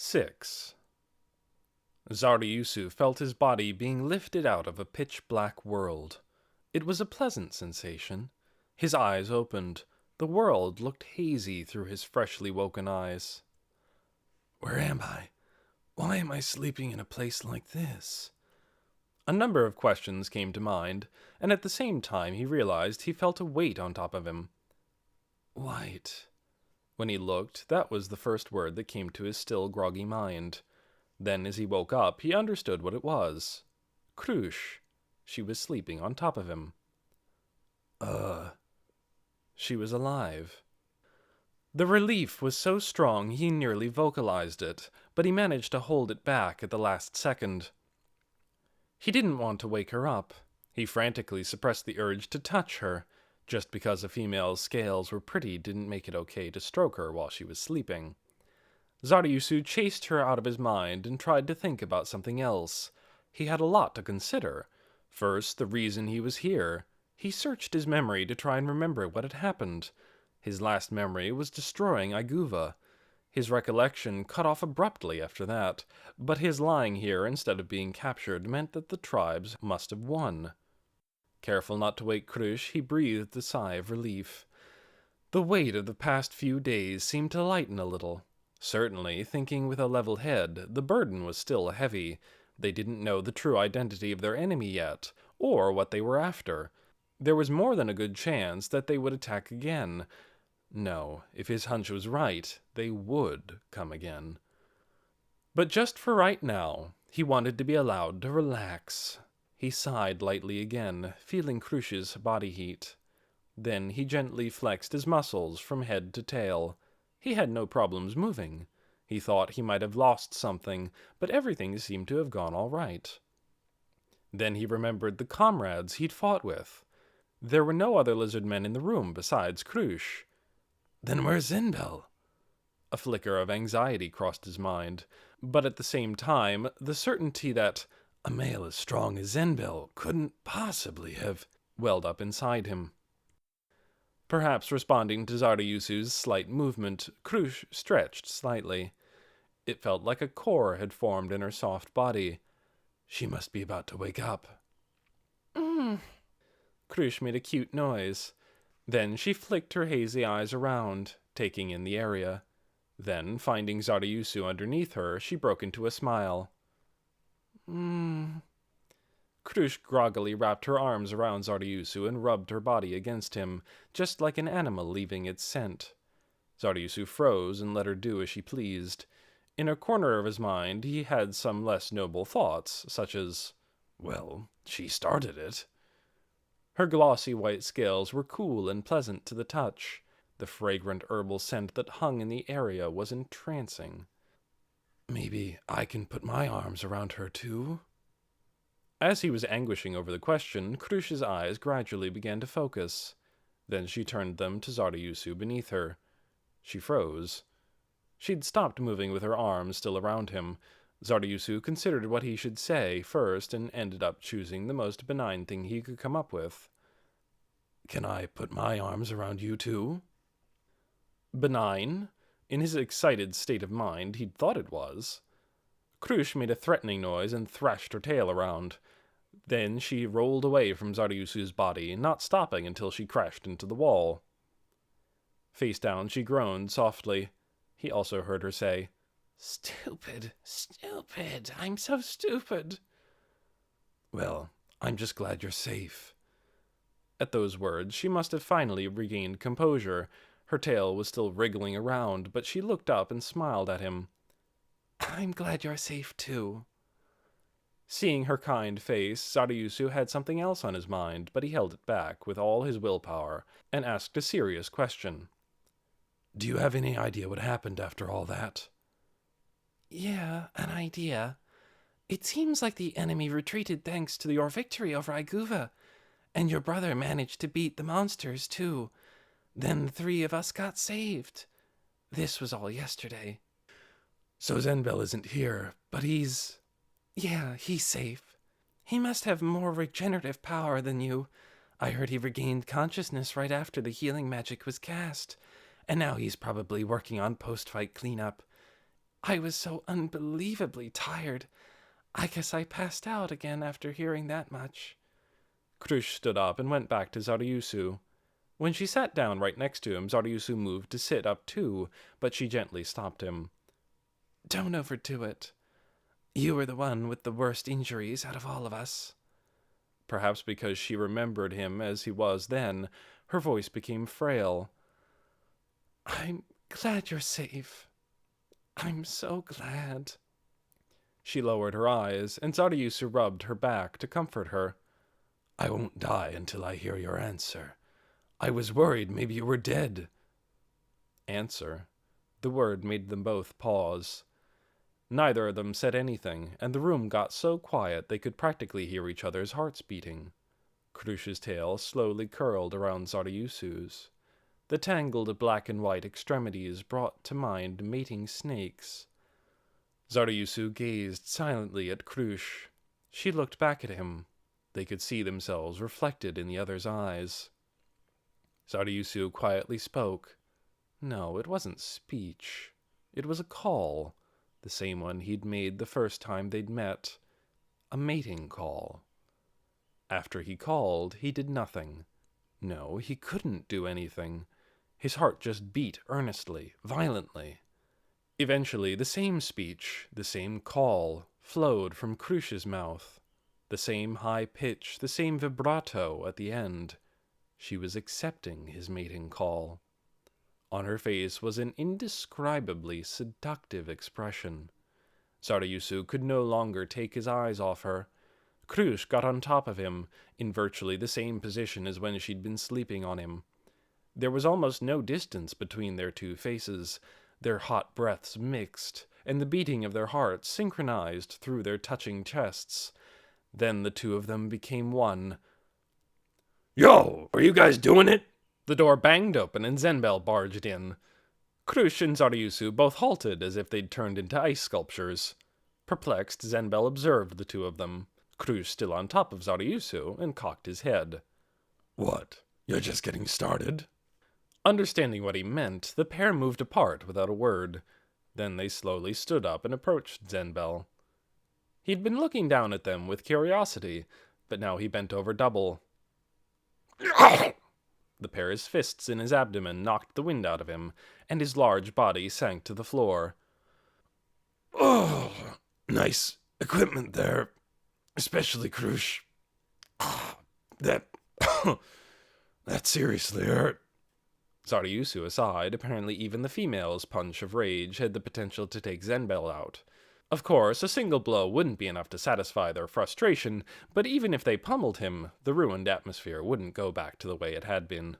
6. Zaryusu felt his body being lifted out of a pitch-black world. It was a pleasant sensation. His eyes opened. The world looked hazy through his freshly woken eyes. Where am I? Why am I sleeping in a place like this? A number of questions came to mind, and at the same time he realized he felt a weight on top of him. White. When he looked, that was the first word that came to his still groggy mind. Then, as he woke up, he understood what it was. Krusz. She was sleeping on top of him. She was alive. The relief was so strong he nearly vocalized it, but he managed to hold it back at the last second. He didn't want to wake her up. He frantically suppressed the urge to touch her. Just because a female's scales were pretty didn't make it okay to stroke her while she was sleeping. Zaryusu chased her out of his mind and tried to think about something else. He had a lot to consider. First, the reason he was here. He searched his memory to try and remember what had happened. His last memory was destroying Iguva. His recollection cut off abruptly after that, but his lying here instead of being captured meant that the tribes must have won. Careful not to wake Krusz, he breathed a sigh of relief. The weight of the past few days seemed to lighten a little. Certainly, thinking with a level head, the burden was still heavy. They didn't know the true identity of their enemy yet, or what they were after. There was more than a good chance that they would attack again. No, if his hunch was right, they would come again. But just for right now, he wanted to be allowed to relax. He sighed lightly again, feeling Krusz's body heat. Then he gently flexed his muscles from head to tail. He had no problems moving. He thought he might have lost something, but everything seemed to have gone all right. Then he remembered the comrades he'd fought with. There were no other lizardmen in the room besides Krusz. Then where's Zenberu? A flicker of anxiety crossed his mind, but at the same time, the certainty that a male as strong as Zenberu couldn't possibly have welled up inside him. Perhaps responding to Zaryusu's slight movement, Krusz stretched slightly. It felt like a core had formed in her soft body. She must be about to wake up. Krusz made a cute noise. Then she flicked her hazy eyes around, taking in the area. Then, finding Zaryusu underneath her, she broke into a smile. Krusz groggily wrapped her arms around Zaryusu and rubbed her body against him, just like an animal leaving its scent. Zaryusu froze and let her do as she pleased. In a corner of his mind, he had some less noble thoughts, such as, well, she started it. Her glossy white scales were cool and pleasant to the touch. The fragrant herbal scent that hung in the area was entrancing. Maybe I can put my arms around her too? As he was anguishing over the question, Krusz's eyes gradually began to focus. Then she turned them to Zaryusu beneath her. She froze. She'd stopped moving with her arms still around him. Zaryusu considered what he should say first and ended up choosing the most benign thing he could come up with. Can I put my arms around you too? Benign? In his excited state of mind, he'd thought it was. Krusz made a threatening noise and thrashed her tail around. Then she rolled away from Zaryusu's body, not stopping until she crashed into the wall. Face down, she groaned softly. He also heard her say, "Stupid, stupid, I'm so stupid." Well, I'm just glad you're safe. At those words, she must have finally regained composure. Her tail was still wriggling around, but she looked up and smiled at him. I'm glad you're safe too. Seeing her kind face, Zaryusu had something else on his mind, but he held it back with all his willpower and asked a serious question. Do you have any idea what happened after all that? Yeah, an idea. It seems like the enemy retreated thanks to your victory over Iguva, and your brother managed to beat the monsters too. Then the three of us got saved. This was all yesterday. So Zenberu isn't here, but he's... Yeah, he's safe. He must have more regenerative power than you. I heard he regained consciousness right after the healing magic was cast, and now he's probably working on post-fight cleanup. I was so unbelievably tired. I guess I passed out again after hearing that much. Krush stood up and went back to Zaryusu. When she sat down right next to him, Zaryusu moved to sit up too, but she gently stopped him. Don't overdo it. You were the one with the worst injuries out of all of us. Perhaps because she remembered him as he was then, her voice became frail. I'm glad you're safe. I'm so glad. She lowered her eyes, and Zaryusu rubbed her back to comfort her. I won't die until I hear your answer. I was worried maybe you were dead. Answer. The word made them both pause. Neither of them said anything, and the room got so quiet they could practically hear each other's hearts beating. Krush's tail slowly curled around Zaryusu's. The tangled black and white extremities brought to mind mating snakes. Zaryusu gazed silently at Krush. She looked back at him. They could see themselves reflected in the other's eyes. Zaryusu quietly spoke. No, it wasn't speech. It was a call, the same one he'd made the first time they'd met. A mating call. After he called, he did nothing. No, he couldn't do anything. His heart just beat earnestly, violently. Eventually, the same speech, the same call, flowed from Krush's mouth. The same high pitch, the same vibrato at the end. She was accepting his mating call. On her face was an indescribably seductive expression. Zaryusu could no longer take his eyes off her. Krush got on top of him, in virtually the same position as when she'd been sleeping on him. There was almost no distance between their two faces. Their hot breaths mixed, and the beating of their hearts synchronized through their touching chests. Then the two of them became one. Yo, are you guys doing it? The door banged open and Zenbel barged in. Krush and Zaryusu both halted as if they'd turned into ice sculptures. Perplexed, Zenbel observed the two of them, Krush still on top of Zaryusu, and cocked his head. What? You're just getting started? Understanding what he meant, the pair moved apart without a word. Then they slowly stood up and approached Zenbel. He'd been looking down at them with curiosity, but now he bent over double. The pair's fists in his abdomen knocked the wind out of him, and his large body sank to the floor. Oh, nice equipment there, especially Krush. That seriously hurt. Zaryusu aside, apparently even the female's punch of rage had the potential to take Zenbel out. Of course, a single blow wouldn't be enough to satisfy their frustration, but even if they pummeled him, the ruined atmosphere wouldn't go back to the way it had been.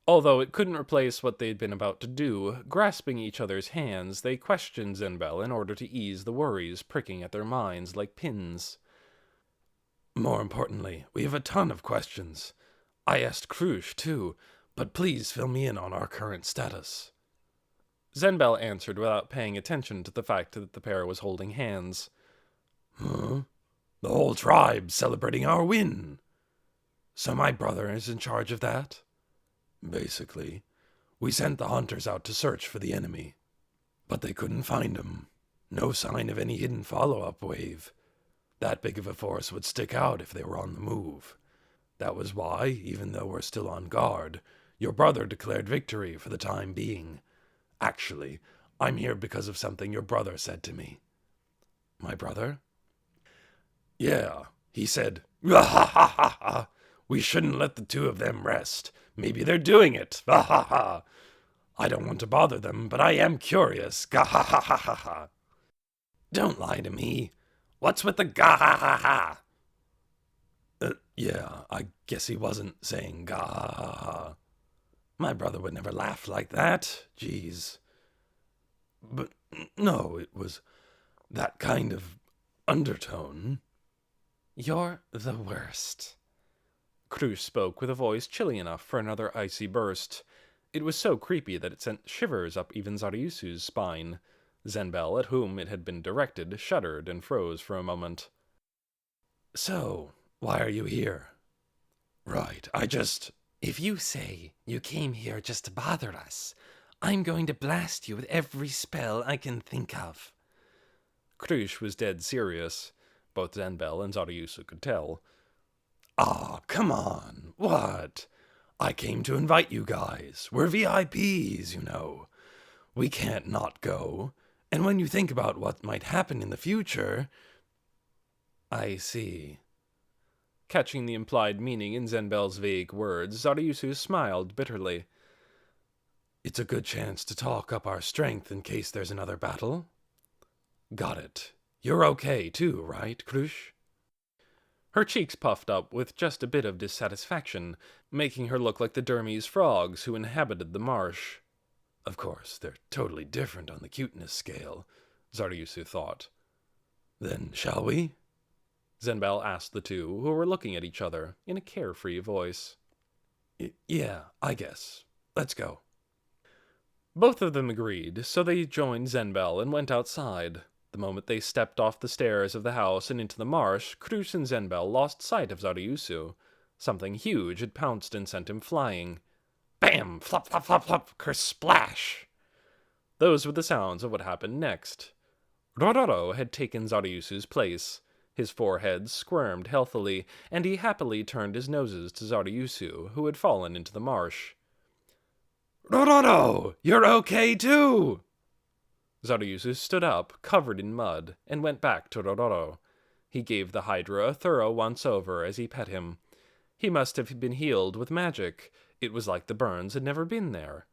Although it couldn't replace what they'd been about to do, grasping each other's hands, they questioned Zenbel in order to ease the worries pricking at their minds like pins. More importantly, we have a ton of questions. I asked Krush, too, but please fill me in on our current status. Zenbel answered without paying attention to the fact that the pair was holding hands. Huh? The whole tribe's celebrating our win. So my brother is in charge of that? Basically, we sent the hunters out to search for the enemy, but they couldn't find him. No sign of any hidden follow-up wave. That big of a force would stick out if they were on the move. That was why, even though we're still on guard, your brother declared victory for the time being. Actually, I'm here because of something your brother said to me. My brother? Yeah, he said, "Ha ha ha ha! We shouldn't let the two of them rest. Maybe they're doing it. Ha ha ha! I don't want to bother them, but I am curious. Ga ha ha ha ha ha! Don't lie to me. What's with the ga ha ha ha? Yeah, I guess he wasn't saying ga ha ha ha. My brother would never laugh like that. Jeez. But no, it was that kind of undertone. You're the worst. Krush spoke with a voice chilly enough for another icy burst. It was so creepy that it sent shivers up even Zaryusu's spine. Zenbel, at whom it had been directed, shuddered and froze for a moment. So, why are you here? Right, If you say you came here just to bother us, I'm going to blast you with every spell I can think of. Krush was dead serious. Both Zenbel and Zaryusu could tell. Ah, come on. What? I came to invite you guys. We're VIPs, you know. We can't not go. And when you think about what might happen in the future... I see. Catching the implied meaning in Zenbel's vague words, Zaryusu smiled bitterly. It's a good chance to talk up our strength in case there's another battle. Got it. You're okay too, right, Krush? Her cheeks puffed up with just a bit of dissatisfaction, making her look like the Dermese frogs who inhabited the marsh. Of course, they're totally different on the cuteness scale, Zaryusu thought. Then shall we? Zenbel asked the two, who were looking at each other, in a carefree voice. Yeah, I guess. Let's go. Both of them agreed, so they joined Zenbel and went outside. The moment they stepped off the stairs of the house and into the marsh, Krush and Zenbel lost sight of Zaryusu. Something huge had pounced and sent him flying. Bam! Flop, flop, flop, flop! Kersplash! Those were the sounds of what happened next. Rororo had taken Zaryusu's place. His forehead squirmed healthily, and he happily turned his noses to Zaryusu, who had fallen into the marsh. Rororo! You're okay too! Zaryusu stood up, covered in mud, and went back to Rororo. He gave the Hydra a thorough once-over as he pet him. He must have been healed with magic. It was like the burns had never been there.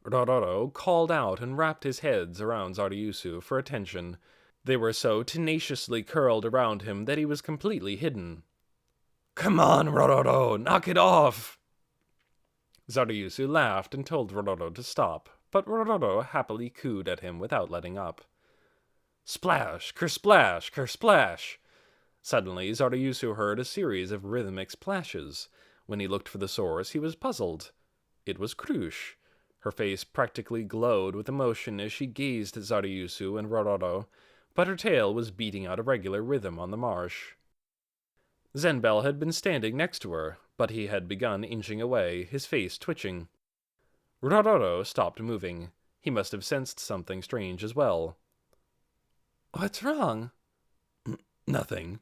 Rororo called out and wrapped his heads around Zaryusu for attention. They were so tenaciously curled around him that he was completely hidden. Come on, Rororo, knock it off! Zaryusu laughed and told Rororo to stop, but Rororo happily cooed at him without letting up. Splash, kersplash, kersplash! Suddenly, Zaryusu heard a series of rhythmic splashes. When he looked for the source, he was puzzled. It was Krush. Her face practically glowed with emotion as she gazed at Zaryusu and Rororo, but her tail was beating out a regular rhythm on the marsh. Zenbel had been standing next to her, but he had begun inching away, his face twitching. Rororo stopped moving. He must have sensed something strange as well. What's wrong? Nothing.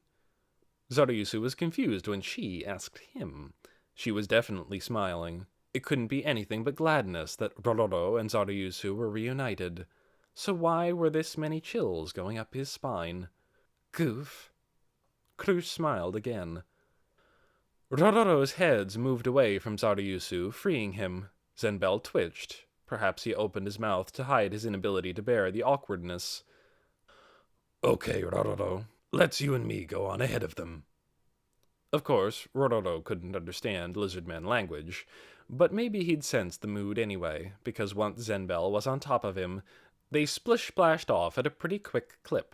Zaryusu was confused when she asked him. She was definitely smiling. It couldn't be anything but gladness that Rororo and Zaryusu were reunited. So why were this many chills going up his spine? Goof. Krush smiled again. Rororo's heads moved away from Zaryusu, freeing him. Zenbel twitched. Perhaps he opened his mouth to hide his inability to bear the awkwardness. Okay, Rororo, let's you and me go on ahead of them. Of course, Rororo couldn't understand Lizardman language, but maybe he'd sensed the mood anyway, because once Zenbel was on top of him, they splish-splashed off at a pretty quick clip.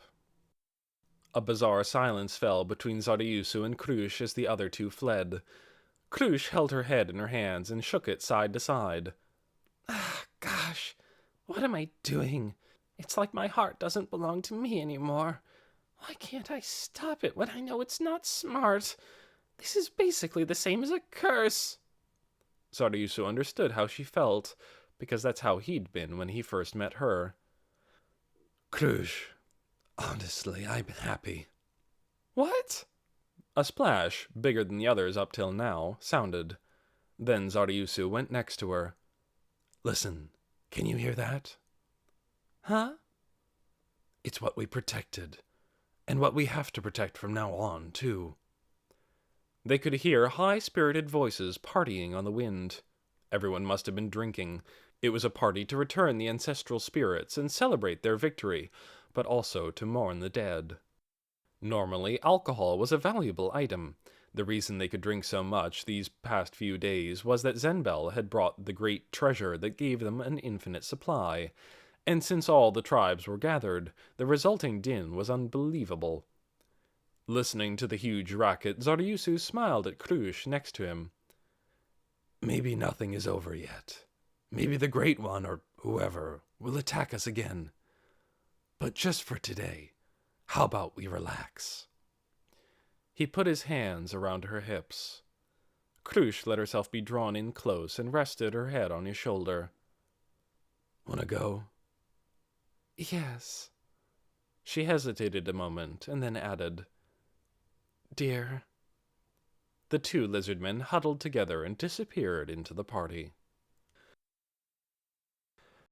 A bizarre silence fell between Zaryusu and Krush as the other two fled. Krush held her head in her hands and shook it side to side. Ah, gosh, what am I doing? It's like my heart doesn't belong to me anymore. Why can't I stop it when I know it's not smart? This is basically the same as a curse. Zaryusu understood how she felt, because that's how he'd been when he first met her. Krush, honestly, I'm happy. What? A splash, bigger than the others up till now, sounded. Then Zaryusu went next to her. Listen, can you hear that? Huh? It's what we protected, and what we have to protect from now on, too. They could hear high-spirited voices partying on the wind. Everyone must have been drinking. It was a party to return the ancestral spirits and celebrate their victory, but also to mourn the dead. Normally, alcohol was a valuable item. The reason they could drink so much these past few days was that Zenbel had brought the great treasure that gave them an infinite supply, and since all the tribes were gathered, the resulting din was unbelievable. Listening to the huge racket, Zaryusu smiled at Krush next to him. Maybe nothing is over yet. Maybe the Great One, or whoever, will attack us again. But just for today, how about we relax? He put his hands around her hips. Krush let herself be drawn in close and rested her head on his shoulder. Wanna go? Yes. She hesitated a moment and then added, Dear. The two lizardmen huddled together and disappeared into the party.